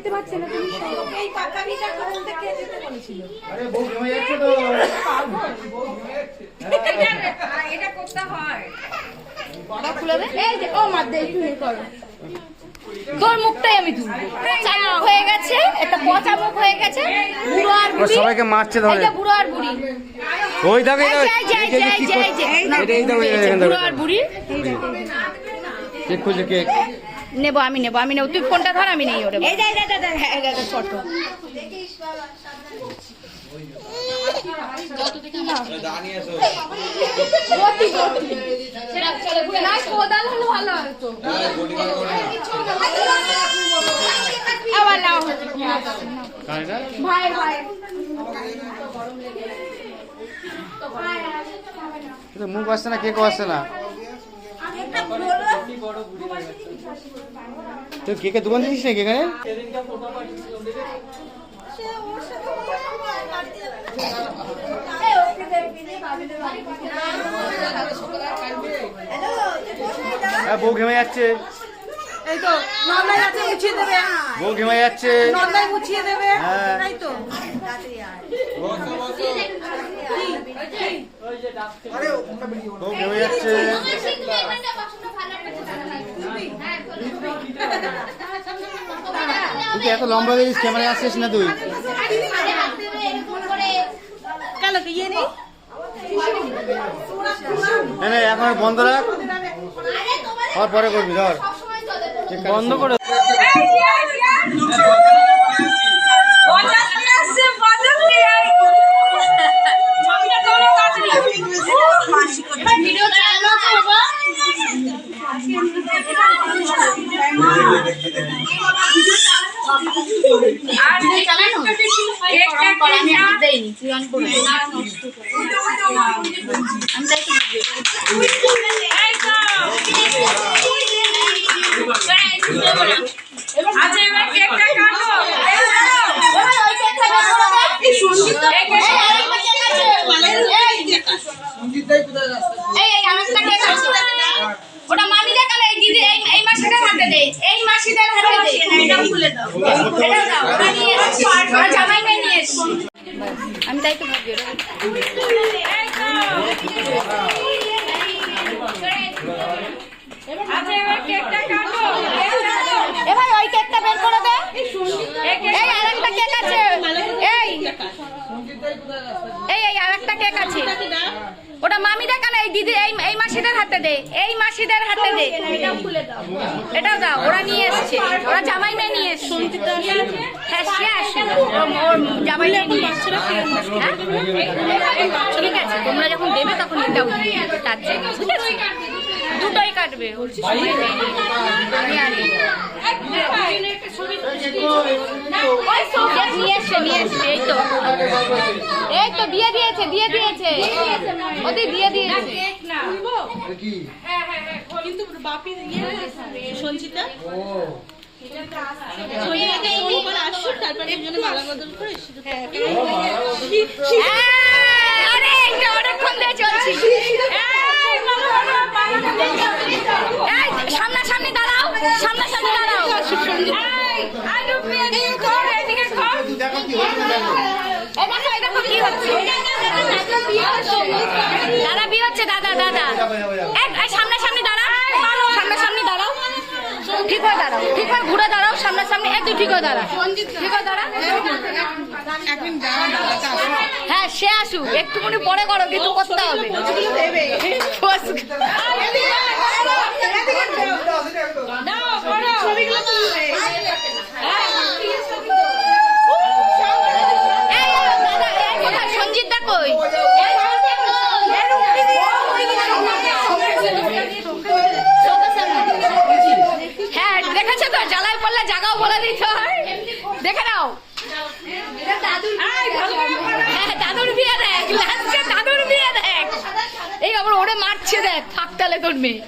দেখতে পাচ্ছে না তুমি এই পাকানিটা কোথা থেকে যেতে বলেছিল আরে বউ ঘুমিয়ে যাচ্ছে তো এটা করতে হয় বড় খুলে দে এই যে ও মা দে একটু করো তোর মুখটাই আমি তুলবো পচা মুখ হয়ে গেছে এটা পচা মুখ হয়ে গেছে বুড়ো আর বুড়ি সবাইকে মারছে ধরে এটা বুড়ো আর বুড়ি ওই দাও এই দাও এই বুড়ো আর বুড়ি কেক খুঁজে কেক নেবো আমি নেবো তুই ফোনটা ধর আমি নেই ওরে এই দে ফটো মুখ আসছে না কেক আসছে না তুই কেকের দোকান দিয়েছিস নাকি এখানে বউ ঘেমে যাচ্ছে এই তো নন্দাই আছে মুছিয়ে দেবে বউ ঘেমে যাচ্ছে নন্দাই মুছিয়ে দেবে তাই তো বউ ঘেমে যাচ্ছে তুই এত লম্বা দিস ক্যামেরায় আসছিস না তুই কেন কি ইয়ে নেই এখন বন্ধ রাখ আর পরে করবি ধর বন্ধ করে ওটা মামি দেখালে দিদি এই মাসিদের হাতে দে এই মাসিদের হাতে দে এটা খুলে দাও এটা দাও ওটা নিয়ে আর জামাই মেয়ে নিয়ে এসো আমি তাই তো ভাবি আচ্ছা এবার কেকটা কাটো এ ভাই ওই কেকটা বের করে দে এই আরেকটা কেক আছে এই আরেকটা কেক আছে ওটা মামি দেখালে এই দিদি এই মাসিদের হাতে দে এই মাসিদের হাতে দে এটাও দাও ওরা নিয়ে এসছে ওরা জামাই মেয়ে নিয়ে এসছে হ্যাঁ সে আসে ওর জামাই মেয়ে নিয়ে এসছে ঠিক আছে তোমরা যখন দেবে তখন এটা তার জন্য বুঝেছি দুটোই কাটবে নিয়ে এসছে এই তো দিয়ে দিয়েছে ওদের দিয়ে দিয়েছে কিন্তু বাপি সঞ্চিতা আরে এটা অনেকক্ষণ ধরে চলছে সামনাসামনি দাঁড়াও দেখো কি হচ্ছে দাদা বিয়ে হচ্ছে দাদা সামনাসামনি দাঁড়াও ঠিক হয়ে ঘুরে দাঁড়াও সামনাসামনি তুই ঠিক হয়ে দাঁড়া হ্যাঁ সে আসুক একটুখানি পরে করো কিছু করতে হবে সঞ্জিত দেখো হ্যাঁ দেখেছো তো জ্বালায় পড়লে জায়গাও বলে দিতে হয় দেখে নাও দাদুর বিয়ে দেখ দাদুর বিয়ে দেখ এই আবার ওরে মারছে দেখ থাকতালে তোর মেয়ে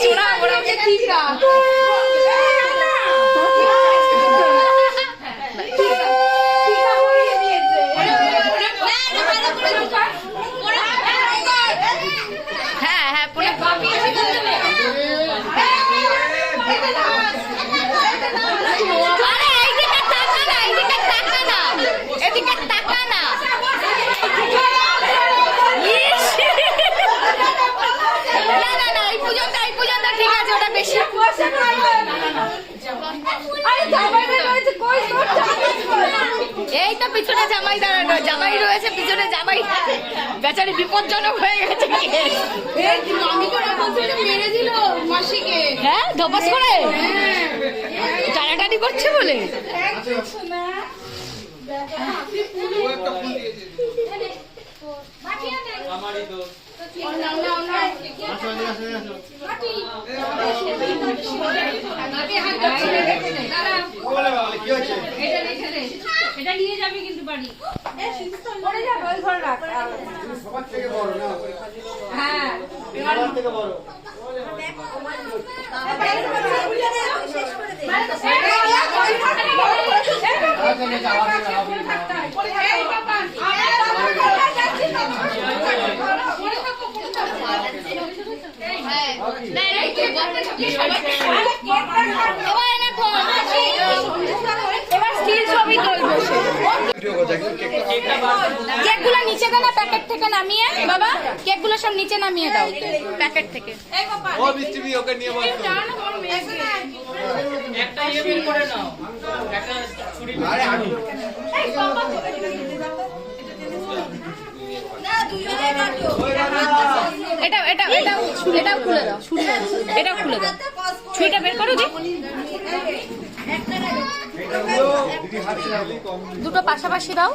শোনা ওরা ওকে টিকা হ্যাঁ হ্যাঁ পরে আরে এইদিকে তাকা না, এইদিকে তাকা না, এদিকে তাকা না। ইস! না না না, এই পর্যন্ত ঠিক আছে, ওটা বেশি। এই তো পিছনে জামাই দাঁড়ানো, জামাই রয়েছে পিছনে, জামাই বেচারি বিপজ্জনক হয়ে গেছে। মেরে দিল মাসিকে। হ্যাঁ ধপাস করে টানাটানি করছে বলে। এটা নিয়ে যাবে কিন্তু বাড়ি। সবার থেকে বড় না? হ্যাঁ সবার থেকে বড়। এবার স্টিল ছবি তুলবো। কেকগুলো নিচে দাও না, প্যাকেট থেকে নামিয়ে। বাবা কেকগুলো সব নিচে নামিয়ে দাও প্যাকেট থেকে। ও মিষ্টি ওকে নিয়ে বসো। একটা ইয়ে বের করে নাও, একটা ছুরি। আরে আমি এটাও খুলে দাও, এটাও খুলে দাও, ছুরিটা বের করো দি। দুটো পাশাপাশি দাও,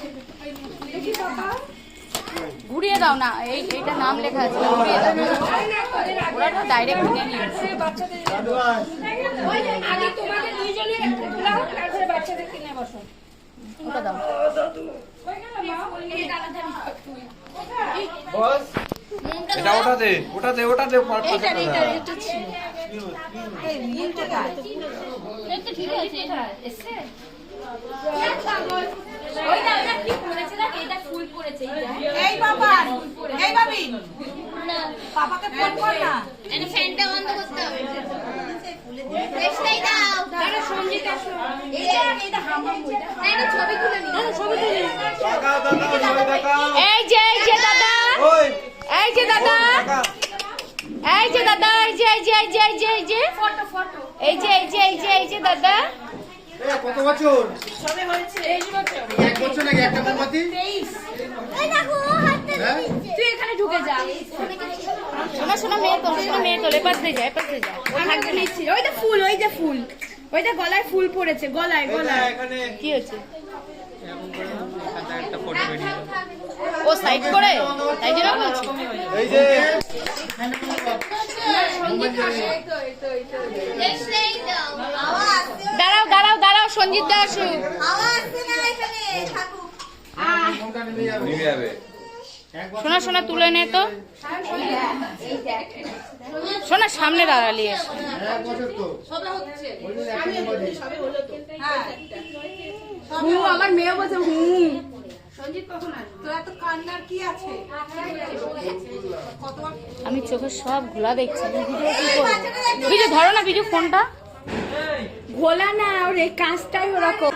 ঘুরিয়ে দাও না, এইটা নাম লেখা আছে, ঘুরিয়ে দাও। ওরা তো ডাইরেক্ট কিনে নিয়েছে। ওটা দাও। বস এটা ওটাতে পাপাকে ফোন কর না। ফ্যানটা বন্ধ করতে হবে। এই যে দাদা, এই যে দাদা, এই যে দাদা, এই যে দাদা। কত বছর? এক বছর নাকি একটা মোমবাতি? হ্যাঁ? তুই এখানে ঢুকে যা। শোনা মেয়ে তোল, এপাশ দিয়ে যা। ওই যে ফুল, ওইটা গলায় ফুল পড়েছে, গলায়। এখানে কি হয়েছে? এমন করে একটা ফটো বেরিয়ে গেল। ও সাইড করে, তাই জন্য বলছি। এই যে দাঁড়াও সঞ্জিত দা আসুক। নিয়ে যাবে। শোনা তুলে নে তো। শোনা সামনে দাঁড়ালি এসে। এক বছর তো। ওই জন্য একটা মোমবাতি। আমার মেয়ে বলছে সঞ্জিত কখন আসবে? তোরা তো কান্নার কি আছে? আমি চোখের সব ঘোলা দেখছি। ভিডিও কি করবো? ভিডিও ধরো না, ভিডিও ফোনটা ঘোলা না, ওর এই কাজটাই ওরকম।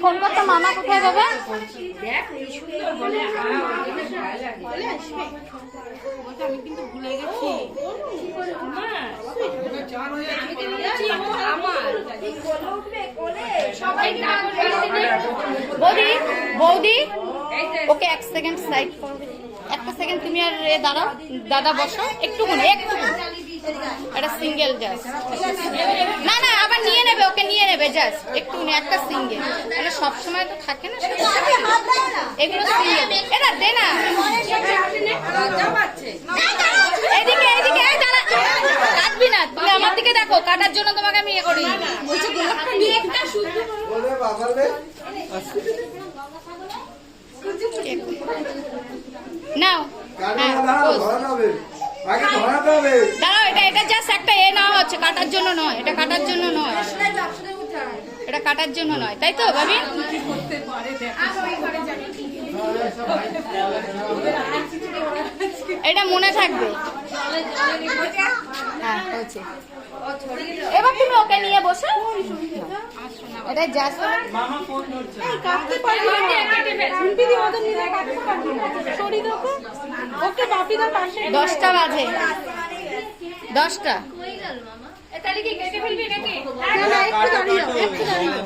ফোন করতে মামা কোথায় যাবে? আমি কিন্তু ভুলে গেছি। বৌদি ওকে এক সেকেন্ড সাইড করো, একটা সেকেন্ড তুমি আর দাঁড়াও, দাদা বসো একটুখানি, একটা সিঙ্গেল জাস্ট। না আবার ওকে নিয়ে নেবে জাস্ট একটুখানি, একটা সিঙ্গেল, মানে সবসময় তো থাকে না এগুলো সিঙ্গেল। এটা দে না, এদিকে দাঁড়া, কাটবি না, তুমি আমার দিকে দেখো, কাটার জন্য তোমাকে আমি ইয়ে করি। বলছে গোলাপটা নিয়ে একটা শুদ্ধ নাও হ্যাঁ, পোজ। দাঁড়াও, এটা জাস্ট একটা এ নেওয়া হচ্ছে, কাটার জন্য নয়, এটা কাটার জন্য নয়, এটা কাটার জন্য নয়, তাই তো ভাবি? করতে পারে এটা মনে থাকবে। হ্যাঁ হয়েছে। এবার তুমি ওকে নিয়ে বসো, এটা জাস্ট কাটতে পারবি না শুনবি দি ওদের নিয়ে কাটতে পারবি না সরি দেখো ওকে বাপিদার পাশে 10টা বাজে, 10টা। না না একটু দাঁড়িয়ে যাও একটু দাঁড়িয়ে যাও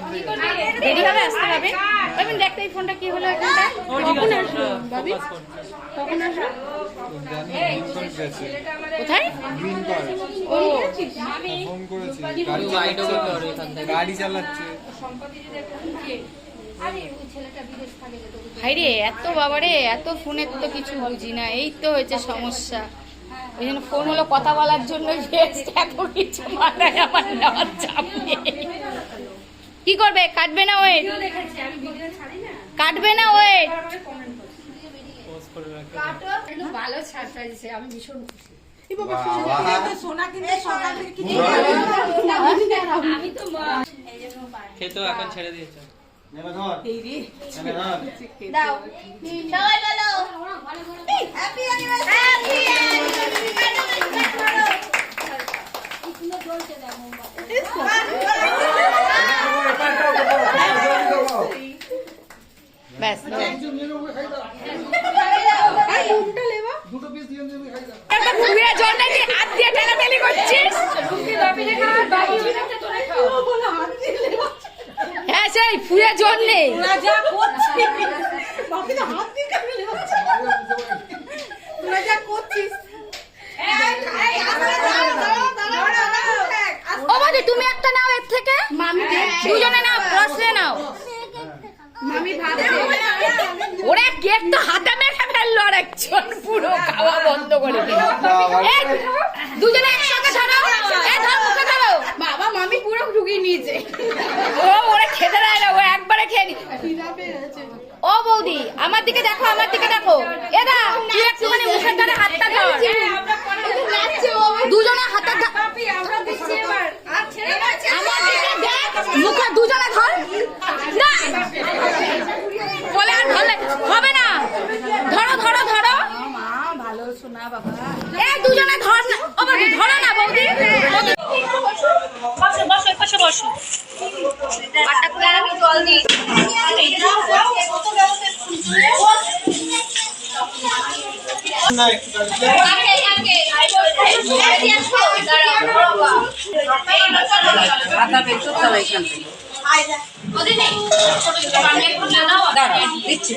দেরি হবে, আসতে হবে। তুমি দেখতে এই ফোনটা কি হলো এখানটায়? কখন আসলো বাবি কখন আসলো কোথায়? ও গাড়ি চালাচ্ছে। ভাই রে, এত বাবারে, এত ফোনের তো কিছু বুঝি না, এই তো হয়েছে সমস্যা। ওই জন্য ফোন হলো কথা বলার জন্য, এত কিছু মাথায় আমার নেওয়ার চাপ নেই। কি করবে? কাটবে না ওয়েট, কাটবে না ওয়েট। ভালো সারপ্রাইজ আমি ভীষণ খুশি খেতেও এখন ছেড়ে দিয়েছে। দাও সবাই বলো হ্যাপি ব্যাস একটা ফুলের জন্য কি হাত দিয়ে ঠেলাঠেলি করছিস? হ্যাঁ সেই ফুলের জন্য ও বাদি তুমি একটা নাও এর থেকে, দুজনে নাও, ক্রসে নাও। ওরে কেক তো হাতে মেখে ফেললো, আর একজন পুরো খাওয়া বন্ধ করে দিল। এই, দুজনে একসাথে ধরো, এই ধর মুখে ধরো। বাবা মামি পুরো ঢুকিয়ে নিয়েছে ও ওরে খেতে দেয় না, ও একবারে খেয়ে নি। ও বৌদি আমার দিকে দেখো, আমার দিকে দেখো। এদা তুই একটুখানি মুখের ধারে হাতটা ধর, দুজনে হাতে আমার দিকে দেখ, মুখে দুজনে ধর না বলে, আর ধরলে হবে না। ধরো ধরো ধরো, ভালো শোনা বাবা এই দুজনে ধর না। ও বৌদি ধরো না, বৌদি বসো বসো বসো বসো। পাটা খুলে আমি জল দিই। দিচ্ছি